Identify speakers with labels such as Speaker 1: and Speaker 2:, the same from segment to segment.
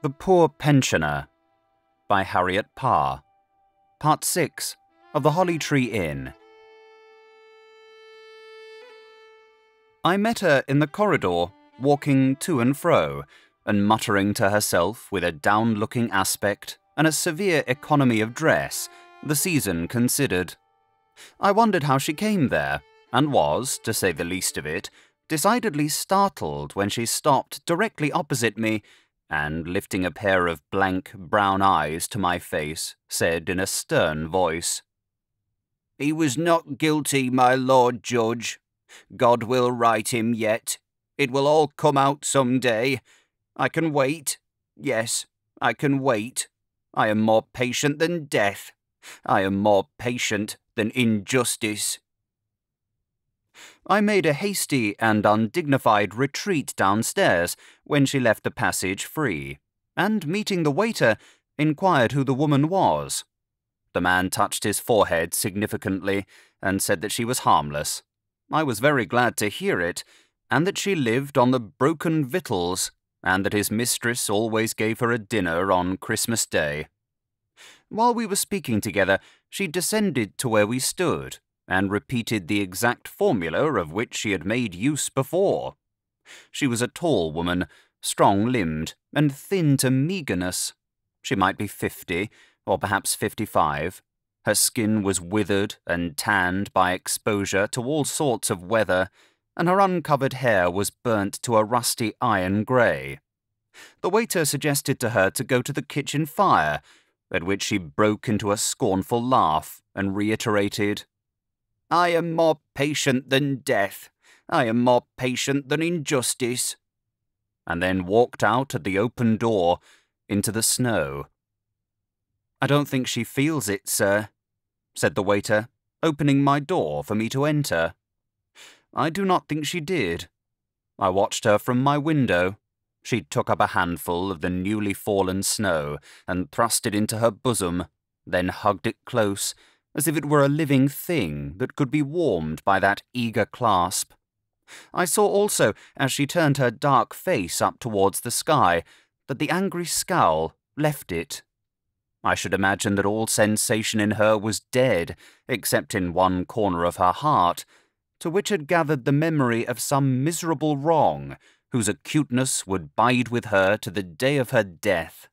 Speaker 1: The Poor Pensioner by Harriet Parr. Part 6 of the Holly Tree Inn. I met her in the corridor, walking to and fro, and muttering to herself with a down-looking aspect and a severe economy of dress, the season considered. I wondered how she came there, and was, to say the least of it, decidedly startled when she stopped directly opposite me, and, lifting a pair of blank brown eyes to my face, said in a stern voice, "He was not guilty, my Lord Judge. God will right him yet. It will all come out some day. I can wait. Yes, I can wait. I am more patient than death. I am more patient than injustice." I made a hasty and undignified retreat downstairs when she left the passage free, and, meeting the waiter, inquired who the woman was. The man touched his forehead significantly and said that she was harmless. I was very glad to hear it, and that she lived on the broken victuals, and that his mistress always gave her a dinner on Christmas Day. While we were speaking together, she descended to where we stood, and repeated the exact formula of which she had made use before. She was a tall woman, strong-limbed, and thin to meagreness. She might be 50, or perhaps 55. Her skin was withered and tanned by exposure to all sorts of weather, and her uncovered hair was burnt to a rusty iron grey. The waiter suggested to her to go to the kitchen fire, at which she broke into a scornful laugh and reiterated, "I am more patient than death. I am more patient than injustice," and then walked out at the open door into the snow. "I don't think she feels it, sir," said the waiter, opening my door for me to enter. I do not think she did. I watched her from my window. She took up a handful of the newly fallen snow and thrust it into her bosom, then hugged it close, as if it were a living thing that could be warmed by that eager clasp. I saw also, as she turned her dark face up towards the sky, that the angry scowl left it. I should imagine that all sensation in her was dead, except in one corner of her heart, to which had gathered the memory of some miserable wrong, whose acuteness would bide with her to the day of her death.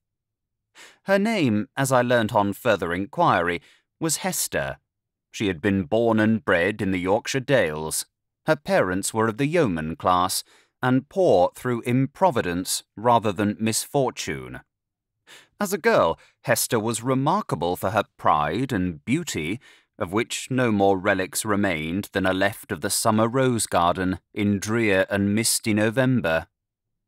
Speaker 1: Her name, as I learnt on further inquiry, was Hester. She had been born and bred in the Yorkshire Dales. Her parents were of the yeoman class, and poor through improvidence rather than misfortune. As a girl, Hester was remarkable for her pride and beauty, of which no more relics remained than are left of the summer rose garden in drear and misty November.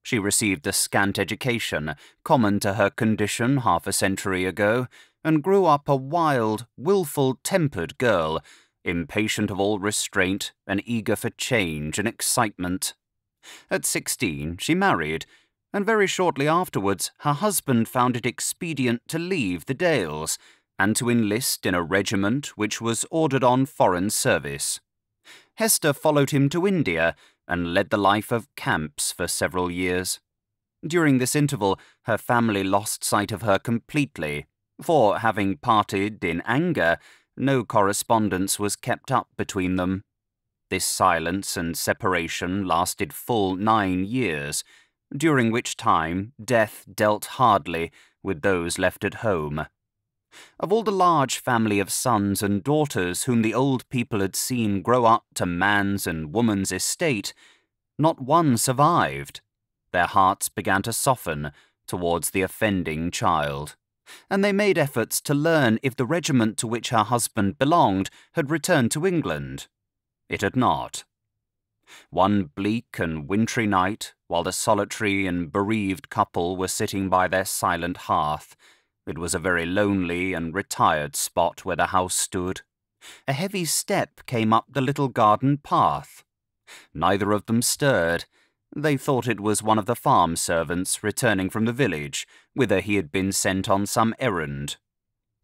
Speaker 1: She received a scant education, common to her condition half a century ago, and grew up a wild, wilful, tempered girl, impatient of all restraint and eager for change and excitement. At 16, she married, and very shortly afterwards her husband found it expedient to leave the Dales, and to enlist in a regiment which was ordered on foreign service. Hester followed him to India, and led the life of camps for several years. During this interval, her family lost sight of her completely, for, having parted in anger, no correspondence was kept up between them. This silence and separation lasted full 9 years, during which time death dealt hardly with those left at home. Of all the large family of sons and daughters whom the old people had seen grow up to man's and woman's estate, not one survived. Their hearts began to soften towards the offending child, and they made efforts to learn if the regiment to which her husband belonged had returned to England. It had not. One bleak and wintry night, while the solitary and bereaved couple were sitting by their silent hearth, it was a very lonely and retired spot where the house stood, a heavy step came up the little garden path. Neither of them stirred. They thought it was one of the farm servants returning from the village, whither he had been sent on some errand.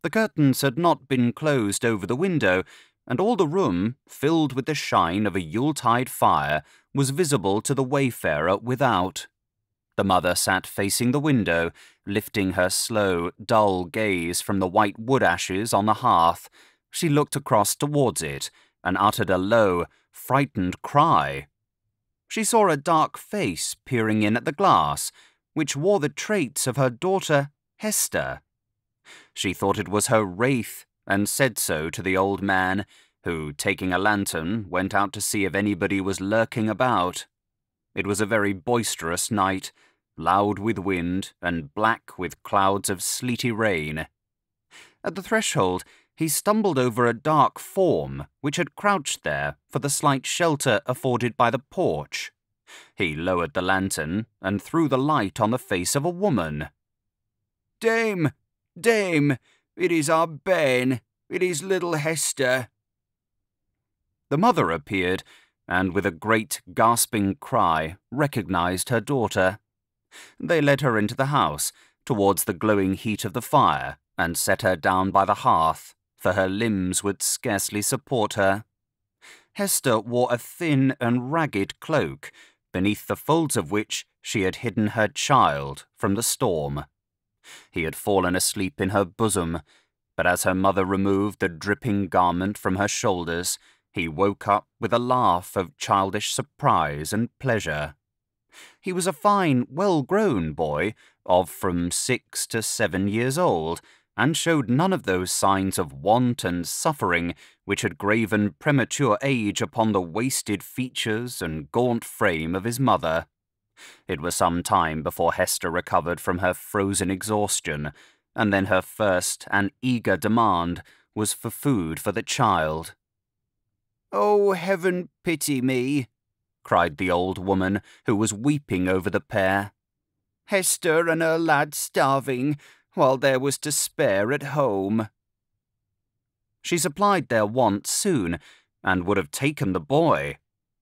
Speaker 1: The curtains had not been closed over the window, and all the room, filled with the shine of a Yuletide fire, was visible to the wayfarer without. The mother sat facing the window, lifting her slow, dull gaze from the white wood ashes on the hearth. She looked across towards it and uttered a low, frightened cry. She saw a dark face peering in at the glass, which wore the traits of her daughter Hester. She thought it was her wraith, and said so to the old man, who, taking a lantern, went out to see if anybody was lurking about. It was a very boisterous night, loud with wind and black with clouds of sleety rain. At the threshold, he stumbled over a dark form which had crouched there for the slight shelter afforded by the porch. He lowered the lantern and threw the light on the face of a woman. "Dame, dame, it is our bairn, it is little Hester." The mother appeared, and with a great gasping cry recognized her daughter. They led her into the house, towards the glowing heat of the fire, and set her down by the hearth, for her limbs would scarcely support her. Hester wore a thin and ragged cloak, beneath the folds of which she had hidden her child from the storm. He had fallen asleep in her bosom, but as her mother removed the dripping garment from her shoulders, he woke up with a laugh of childish surprise and pleasure. He was a fine, well-grown boy, of from 6 to 7 years old, and showed none of those signs of want and suffering which had graven premature age upon the wasted features and gaunt frame of his mother. It was some time before Hester recovered from her frozen exhaustion, and then her first and eager demand was for food for the child. "Oh, heaven pity me!" cried the old woman, who was weeping over the pair. "Hester and her lad starving, while there was to spare at home." She supplied their wants soon, and would have taken the boy,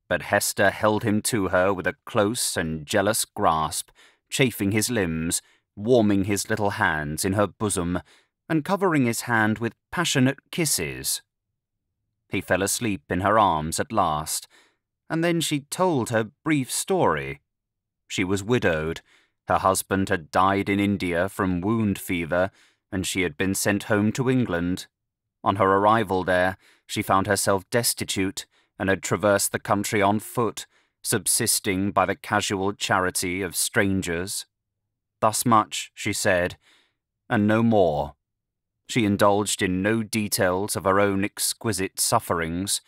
Speaker 1: but Hester held him to her with a close and jealous grasp, chafing his limbs, warming his little hands in her bosom, and covering his hand with passionate kisses. He fell asleep in her arms at last, and then she told her brief story. She was widowed. Her husband had died in India from wound fever, and she had been sent home to England. On her arrival there, she found herself destitute, and had traversed the country on foot, subsisting by the casual charity of strangers. Thus much, she said, and no more. She indulged in no details of her own exquisite sufferings.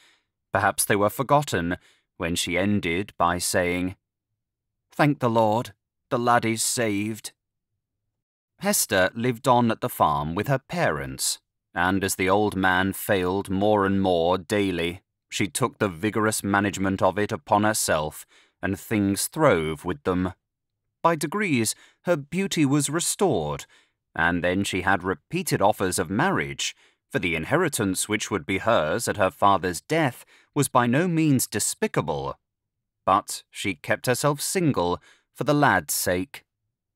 Speaker 1: Perhaps they were forgotten when she ended by saying, "Thank the Lord, the lad is saved." Hester lived on at the farm with her parents, and as the old man failed more and more daily, she took the vigorous management of it upon herself, and things throve with them. By degrees her beauty was restored, and then she had repeated offers of marriage, for the inheritance which would be hers at her father's death was by no means despicable. But she kept herself single for the lad's sake.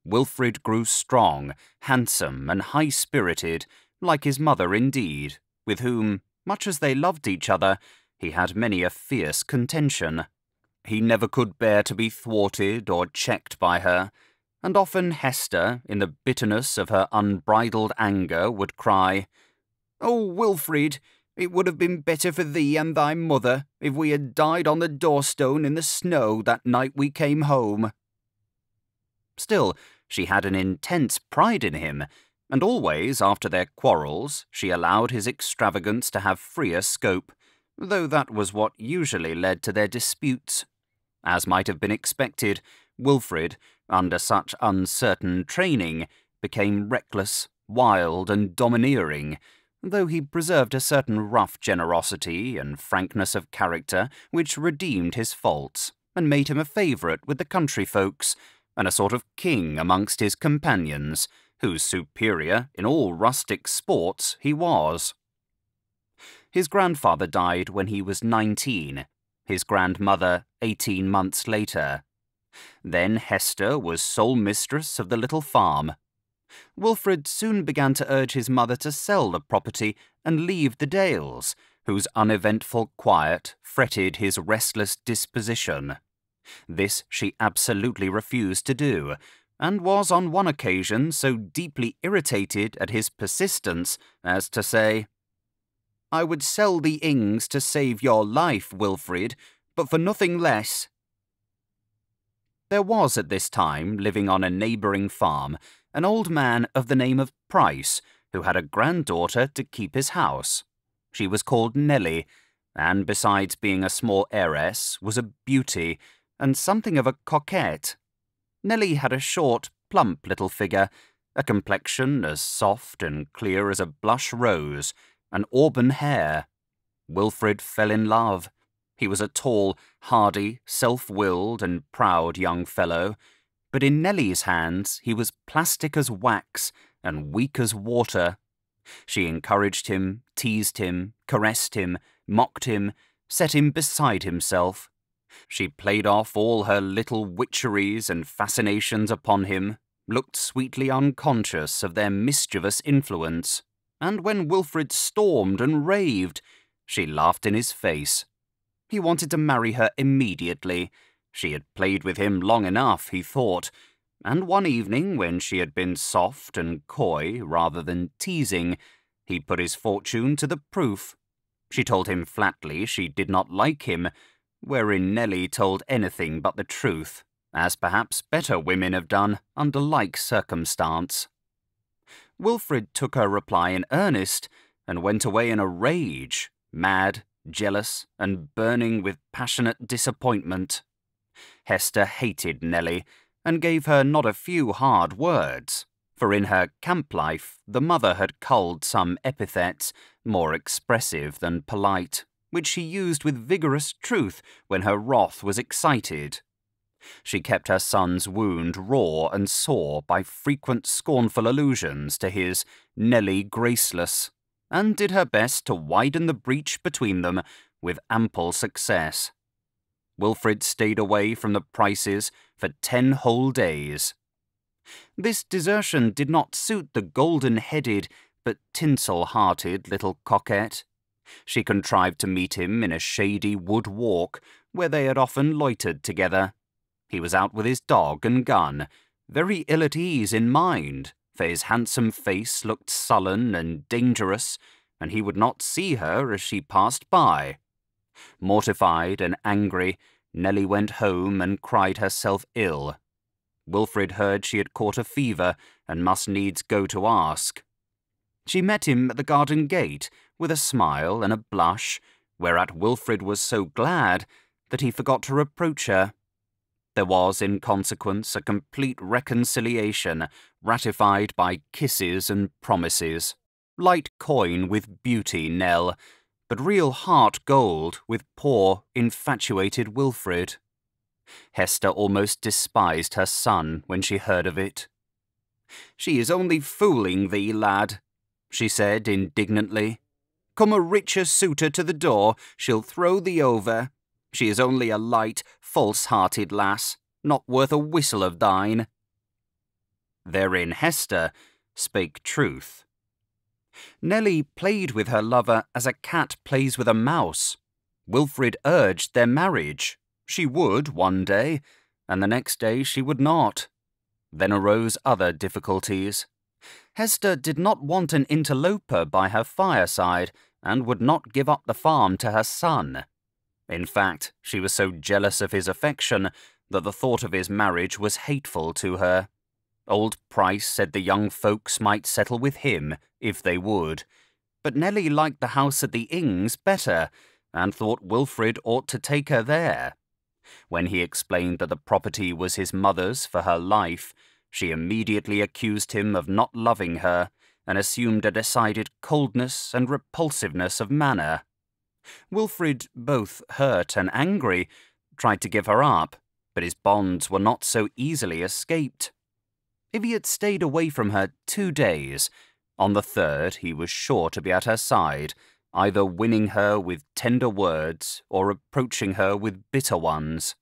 Speaker 1: Wilfrid grew strong, handsome, and high-spirited, like his mother indeed, with whom, much as they loved each other, he had many a fierce contention. He never could bear to be thwarted or checked by her, and often Hester, in the bitterness of her unbridled anger, would cry, "Oh, Wilfrid, it would have been better for thee and thy mother if we had died on the doorstone in the snow that night we came home." Still, she had an intense pride in him, and always, after their quarrels, she allowed his extravagance to have freer scope, though that was what usually led to their disputes. As might have been expected, Wilfrid, under such uncertain training, became reckless, wild, and domineering, though he preserved a certain rough generosity and frankness of character which redeemed his faults, and made him a favourite with the country folks, and a sort of king amongst his companions, whose superior in all rustic sports he was. His grandfather died when he was 19, his grandmother 18 months later. Then Hester was sole mistress of the little farm. Wilfrid soon began to urge his mother to sell the property and leave the Dales, whose uneventful quiet fretted his restless disposition. This she absolutely refused to do, and was on one occasion so deeply irritated at his persistence as to say, "I would sell the Ings to save your life, Wilfrid, but for nothing less." There was at this time living on a neighbouring farm an old man of the name of Price, who had a granddaughter to keep his house. She was called Nelly, and besides being a small heiress, was a beauty, and something of a coquette. Nelly had a short, plump little figure, a complexion as soft and clear as a blush rose, and auburn hair. Wilfrid fell in love. He was a tall, hardy, self-willed and proud young fellow, but in Nelly's hands he was plastic as wax and weak as water. She encouraged him, teased him, caressed him, mocked him, set him beside himself. She played off all her little witcheries and fascinations upon him, looked sweetly unconscious of their mischievous influence, and when Wilfrid stormed and raved, she laughed in his face. He wanted to marry her immediately. She had played with him long enough, he thought, and one evening, when she had been soft and coy rather than teasing, he put his fortune to the proof. She told him flatly she did not like him, wherein Nelly told anything but the truth, as perhaps better women have done under like circumstance. Wilfrid took her reply in earnest, and went away in a rage, mad, jealous, and burning with passionate disappointment. Hester hated Nelly, and gave her not a few hard words, for in her camp life the mother had culled some epithets more expressive than polite, which she used with vigorous truth when her wrath was excited. She kept her son's wound raw and sore by frequent scornful allusions to his Nelly graceless, and did her best to widen the breach between them with ample success. Wilfrid stayed away from the Prices for 10 whole days. This desertion did not suit the golden-headed but tinsel-hearted little coquette. She contrived to meet him in a shady wood walk, where they had often loitered together. He was out with his dog and gun, very ill at ease in mind, for his handsome face looked sullen and dangerous, and he would not see her as she passed by. Mortified and angry, Nelly went home and cried herself ill. Wilfrid heard she had caught a fever and must needs go to ask. She met him at the garden gate with a smile and a blush, whereat Wilfrid was so glad that he forgot to reproach her. There was, in consequence, a complete reconciliation, ratified by kisses and promises. Light coin with beauty, Nell, but real heart gold with poor, infatuated Wilfrid. Hester almost despised her son when she heard of it. "She is only fooling thee, lad," she said indignantly. "Come a richer suitor to the door, she'll throw thee over. She is only a light, false-hearted lass, not worth a whistle of thine." Therein Hester spake truth. Nelly played with her lover as a cat plays with a mouse. Wilfrid urged their marriage. She would one day, and the next day she would not. Then arose other difficulties. Hester did not want an interloper by her fireside, and would not give up the farm to her son. In fact, she was so jealous of his affection that the thought of his marriage was hateful to her. Old Price said the young folks might settle with him, if they would, but Nelly liked the house at the Ings better, and thought Wilfrid ought to take her there. When he explained that the property was his mother's for her life, she immediately accused him of not loving her, and assumed a decided coldness and repulsiveness of manner. Wilfrid, both hurt and angry, tried to give her up, but his bonds were not so easily escaped. If he had stayed away from her 2 days, on the third he was sure to be at her side, either winning her with tender words or approaching her with bitter ones.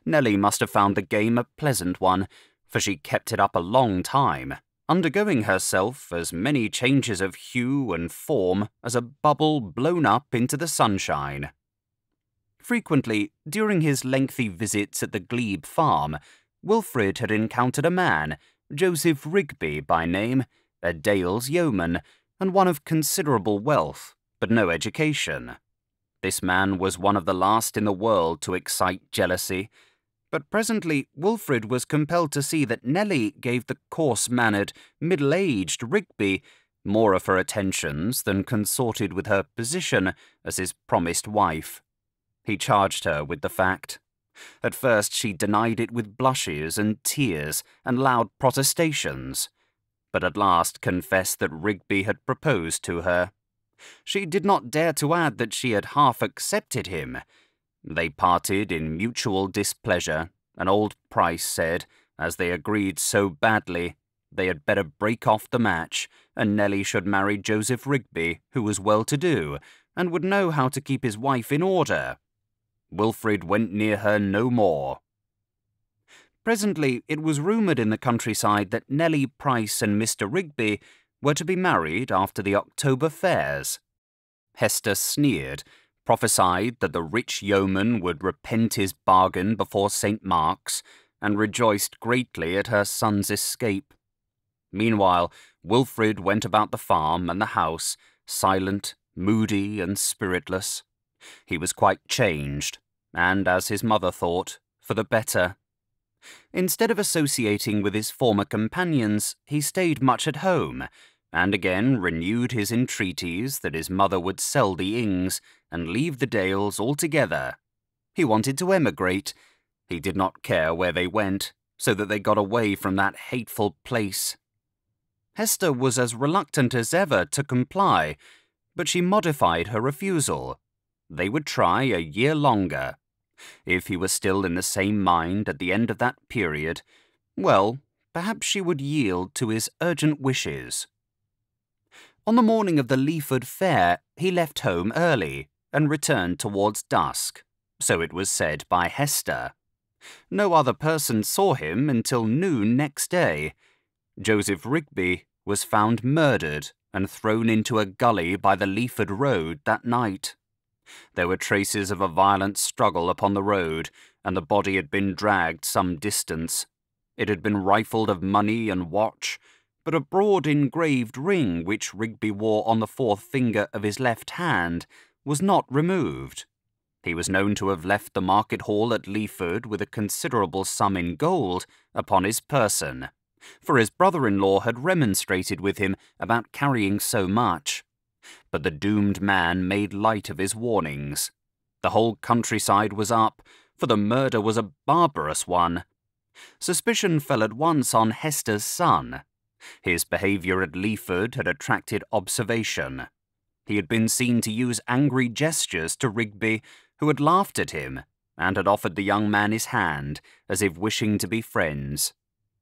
Speaker 1: Nelly must have found the game a pleasant one, for she kept it up a long time, undergoing herself as many changes of hue and form as a bubble blown up into the sunshine. Frequently, during his lengthy visits at the glebe farm, Wilfrid had encountered a man, Joseph Rigby by name, a Dale's yeoman, and one of considerable wealth, but no education. This man was one of the last in the world to excite jealousy, but presently Wilfrid was compelled to see that Nelly gave the coarse-mannered, middle-aged Rigby more of her attentions than consorted with her position as his promised wife. He charged her with the fact. At first she denied it with blushes and tears and loud protestations, but at last confessed that Rigby had proposed to her. She did not dare to add that she had half accepted him. They parted in mutual displeasure, and old Price said, as they agreed so badly, they had better break off the match, and Nelly should marry Joseph Rigby, who was well-to-do, and would know how to keep his wife in order. Wilfrid went near her no more. Presently it was rumoured in the countryside that Nelly Price and Mr. Rigby were to be married after the October fairs. Hester sneered, prophesied that the rich yeoman would repent his bargain before St. Mark's, and rejoiced greatly at her son's escape. Meanwhile, Wilfrid went about the farm and the house, silent, moody, and spiritless. He was quite changed, and, as his mother thought, for the better. Instead of associating with his former companions, he stayed much at home, and again renewed his entreaties that his mother would sell the Ings and leave the Dales altogether. He wanted to emigrate. He did not care where they went, so that they got away from that hateful place. Hester was as reluctant as ever to comply, but she modified her refusal. They would try a year longer. If he was still in the same mind at the end of that period, well, perhaps she would yield to his urgent wishes. On the morning of the Leaford Fair, he left home early, and returned towards dusk, so it was said by Hester. No other person saw him until noon next day. Joseph Rigby was found murdered and thrown into a gully by the Leaford road that night. There were traces of a violent struggle upon the road, and the body had been dragged some distance. It had been rifled of money and watch, but a broad engraved ring which Rigby wore on the fourth finger of his left hand was not removed. He was known to have left the market hall at Leaford with a considerable sum in gold upon his person, for his brother-in-law had remonstrated with him about carrying so much. But the doomed man made light of his warnings. The whole countryside was up, for the murder was a barbarous one. Suspicion fell at once on Hester's son. His behaviour at Leaford had attracted observation. He had been seen to use angry gestures to Rigby, who had laughed at him, and had offered the young man his hand, as if wishing to be friends.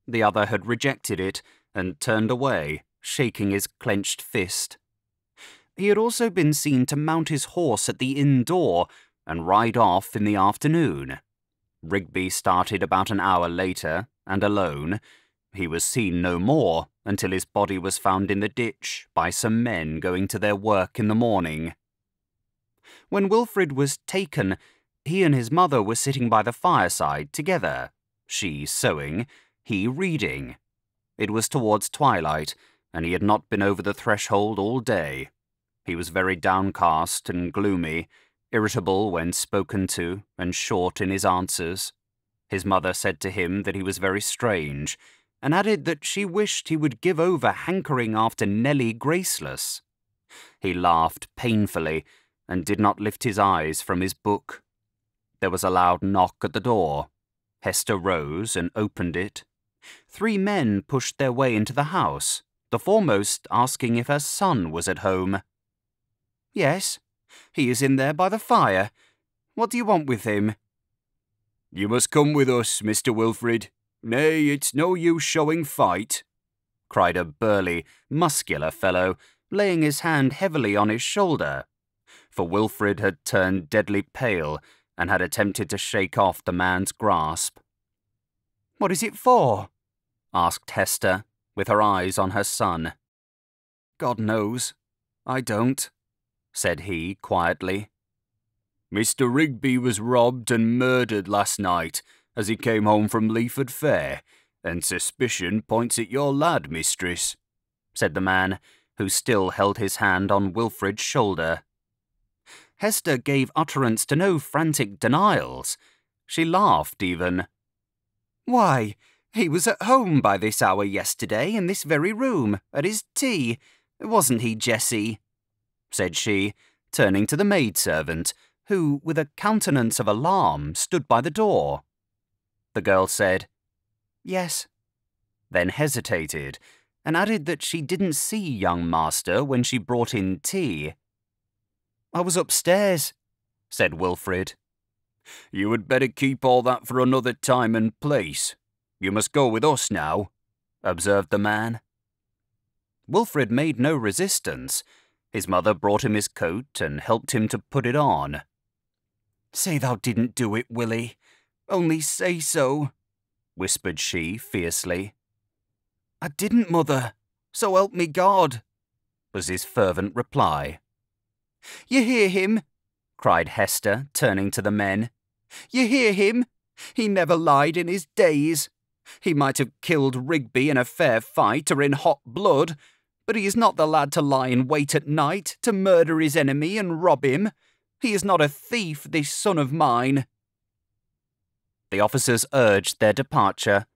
Speaker 1: The other had rejected it, and turned away, shaking his clenched fist. He had also been seen to mount his horse at the inn door, and ride off in the afternoon. Rigby started about an hour later, and alone. He was seen no more until his body was found in the ditch by some men going to their work in the morning. When Wilfrid was taken, he and his mother were sitting by the fireside together, she sewing, he reading. It was towards twilight, and he had not been over the threshold all day. He was very downcast and gloomy, irritable when spoken to, and short in his answers. His mother said to him that he was very strange, and added that she wished he would give over hankering after Nelly Graceless. He laughed painfully, and did not lift his eyes from his book. There was a loud knock at the door. Hester rose and opened it. 3 men pushed their way into the house, the foremost asking if her son was at home. "Yes, he is in there by the fire. What do you want with him?" "You must come with us, Mr. Wilfrid. Nay, it's no use showing fight," cried a burly, muscular fellow, laying his hand heavily on his shoulder. For Wilfrid had turned deadly pale, and had attempted to shake off the man's grasp. "What is it for?" asked Hester, with her eyes on her son. "God knows. I don't," said he quietly. Mr. Rigby was robbed and murdered last night as he came home from Leaford Fair, and suspicion points at your lad, mistress," said the man, who still held his hand on Wilfrid's shoulder. Hester gave utterance to no frantic denials. She laughed even. "Why, he was at home by this hour yesterday in this very room, at his tea, wasn't he, Jessie?" said she, turning to the maidservant, who, with a countenance of alarm, stood by the door. The girl said, "Yes," then hesitated, and added that she didn't see young master when she brought in tea. "I was upstairs," said Wilfrid. "You had better keep all that for another time and place. You must go with us now," observed the man. Wilfrid made no resistance. His mother brought him his coat and helped him to put it on. "Say thou didn't do it, Willie. Only say so," whispered she fiercely. "I didn't, mother. So help me God," was his fervent reply. "You hear him?" cried Hester, turning to the men. "You hear him? He never lied in his days. He might have killed Rigby in a fair fight or in hot blood, but he is not the lad to lie in wait at night, to murder his enemy and rob him. He is not a thief, this son of mine." The officers urged their departure.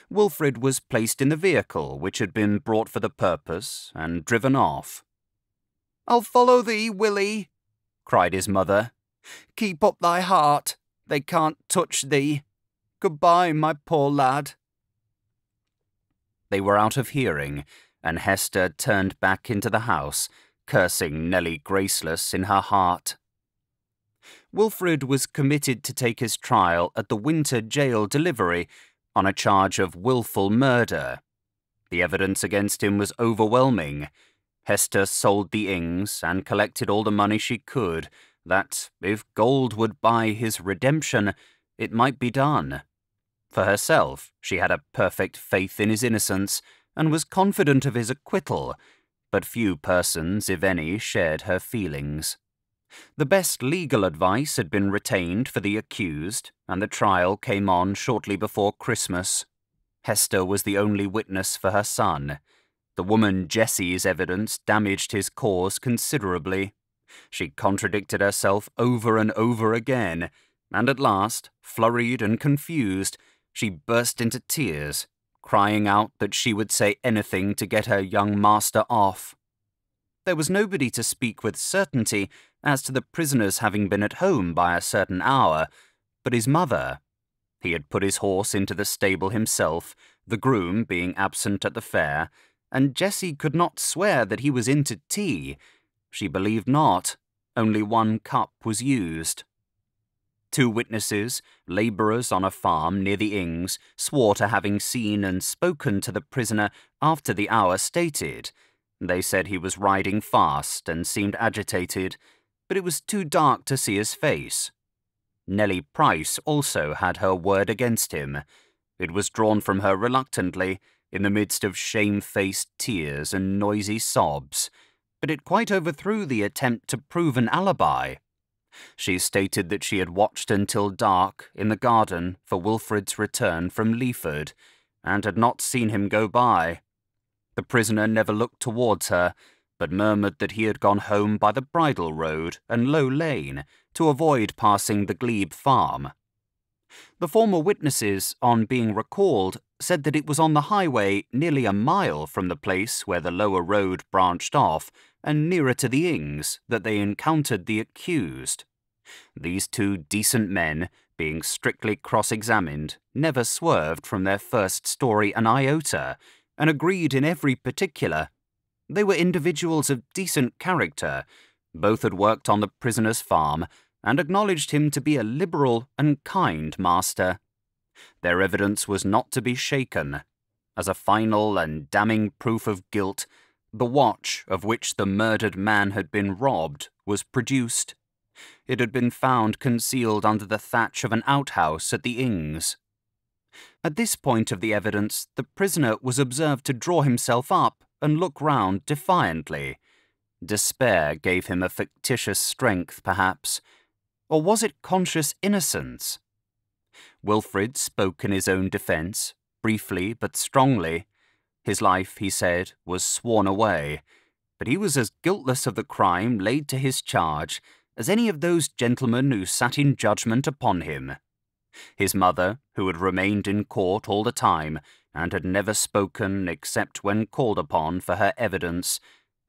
Speaker 1: Wilfrid was placed in the vehicle which had been brought for the purpose and driven off. "I'll follow thee, Willie," cried his mother. "Keep up thy heart. They can't touch thee. Goodbye, my poor lad." They were out of hearing, and Hester turned back into the house, cursing Nelly Graceless in her heart. Wilfrid was committed to take his trial at the Winter Jail Delivery on a charge of wilful murder. The evidence against him was overwhelming. Hester sold the Ings and collected all the money she could, that, if gold would buy his redemption, it might be done. For herself, she had a perfect faith in his innocence, and was confident of his acquittal, but few persons, if any, shared her feelings. The best legal advice had been retained for the accused, and the trial came on shortly before Christmas. Hester was the only witness for her son. The woman Jessie's evidence damaged his cause considerably. She contradicted herself over and over again, and at last, flurried and confused, she burst into tears, crying out that she would say anything to get her young master off. There was nobody to speak with certainty as to the prisoner's having been at home by a certain hour, but his mother. He had put his horse into the stable himself, the groom being absent at the fair, and Jessie could not swear that he was in to tea. She believed not. Only one cup was used. 2 witnesses, labourers on a farm near the Ings, swore to having seen and spoken to the prisoner after the hour stated. They said he was riding fast and seemed agitated, but it was too dark to see his face. Nellie Price also had her word against him. It was drawn from her reluctantly, in the midst of shamefaced tears and noisy sobs, but it quite overthrew the attempt to prove an alibi. She stated that she had watched until dark in the garden for Wilfrid's return from Leaford, and had not seen him go by. The prisoner never looked towards her, but murmured that he had gone home by the Bridle Road and Low Lane to avoid passing the Glebe farm. The former witnesses, on being recalled, said that it was on the highway nearly a mile from the place where the lower road branched off, and nearer to the Ings, that they encountered the accused. These 2 decent men, being strictly cross-examined, never swerved from their first story an iota, and agreed in every particular. They were individuals of decent character. Both had worked on the prisoner's farm, and acknowledged him to be a liberal and kind master. Their evidence was not to be shaken. As a final and damning proof of guilt, the watch of which the murdered man had been robbed was produced. It had been found concealed under the thatch of an outhouse at the Ings. At this point of the evidence, the prisoner was observed to draw himself up and look round defiantly. Despair gave him a fictitious strength, perhaps, Or was it conscious innocence? Wilfrid spoke in his own defence, briefly but strongly. His life, he said, was sworn away, but he was as guiltless of the crime laid to his charge as any of those gentlemen who sat in judgment upon him. His mother, who had remained in court all the time and had never spoken except when called upon for her evidence,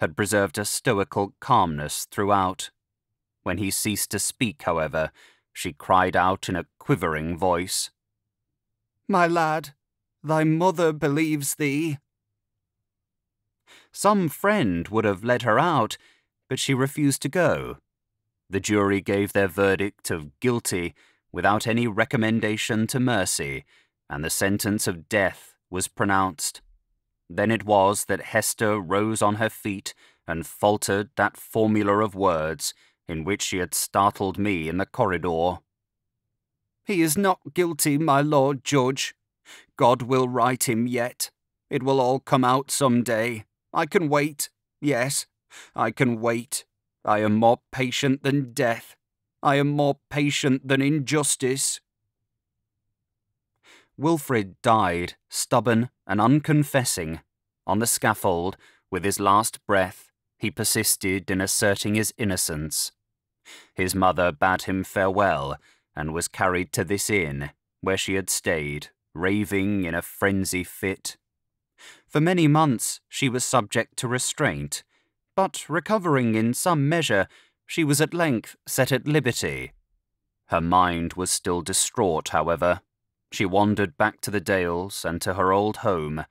Speaker 1: had preserved a stoical calmness throughout. When he ceased to speak, however, she cried out in a quivering voice, "My lad, thy mother believes thee." Some friend would have led her out, but she refused to go. The jury gave their verdict of guilty without any recommendation to mercy, and the sentence of death was pronounced. Then it was that Hester rose on her feet and faltered that formula of words in which she had startled me in the corridor. "He is not guilty, my Lord Judge. God will right him yet. It will all come out some day. I can wait. Yes, I can wait. I am more patient than death. I am more patient than injustice." Wilfrid died, stubborn and unconfessing. On the scaffold, with his last breath, he persisted in asserting his innocence. His mother bade him farewell, and was carried to this inn, where she had stayed, raving in a frenzy fit. For many months she was subject to restraint, but recovering in some measure, she was at length set at liberty. Her mind was still distraught, however. She wandered back to the Dales and to her old home,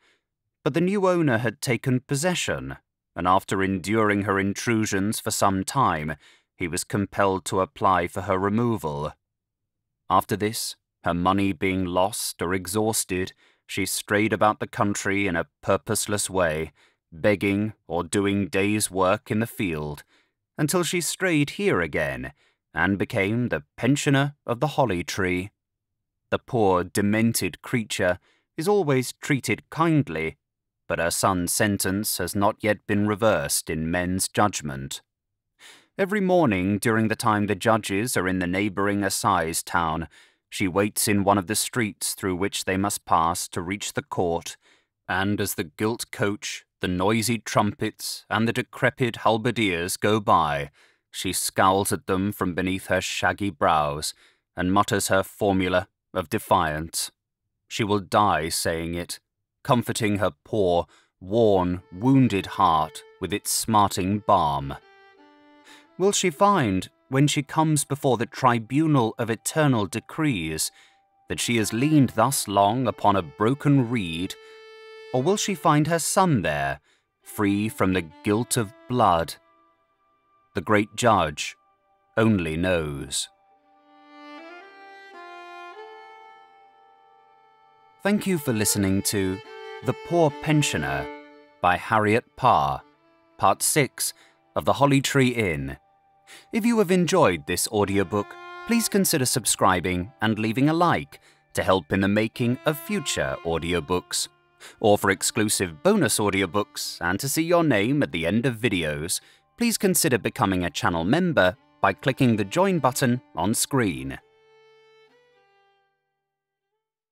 Speaker 1: but the new owner had taken possession, and after enduring her intrusions for some time, he was compelled to apply for her removal. After this, her money being lost or exhausted, she strayed about the country in a purposeless way, begging or doing day's work in the field, until she strayed here again, and became the pensioner of the Holly Tree. The poor, demented creature is always treated kindly, but her son's sentence has not yet been reversed in men's judgment. Every morning during the time the judges are in the neighbouring assize town, she waits in one of the streets through which they must pass to reach the court, and as the gilt coach, the noisy trumpets, and the decrepit halberdiers go by, she scowls at them from beneath her shaggy brows, and mutters her formula of defiance. She will die saying it, comforting her poor, worn, wounded heart with its smarting balm. Will she find, when she comes before the tribunal of eternal decrees, that she has leaned thus long upon a broken reed, or will she find her son there, free from the guilt of blood? The great judge only knows. Thank you for listening to The Poor Pensioner by Harriet Parr, Part 6 of The Holly Tree Inn. If you have enjoyed this audiobook, please consider subscribing and leaving a like to help in the making of future audiobooks. Or for exclusive bonus audiobooks and to see your name at the end of videos, please consider becoming a channel member by clicking the join button on screen.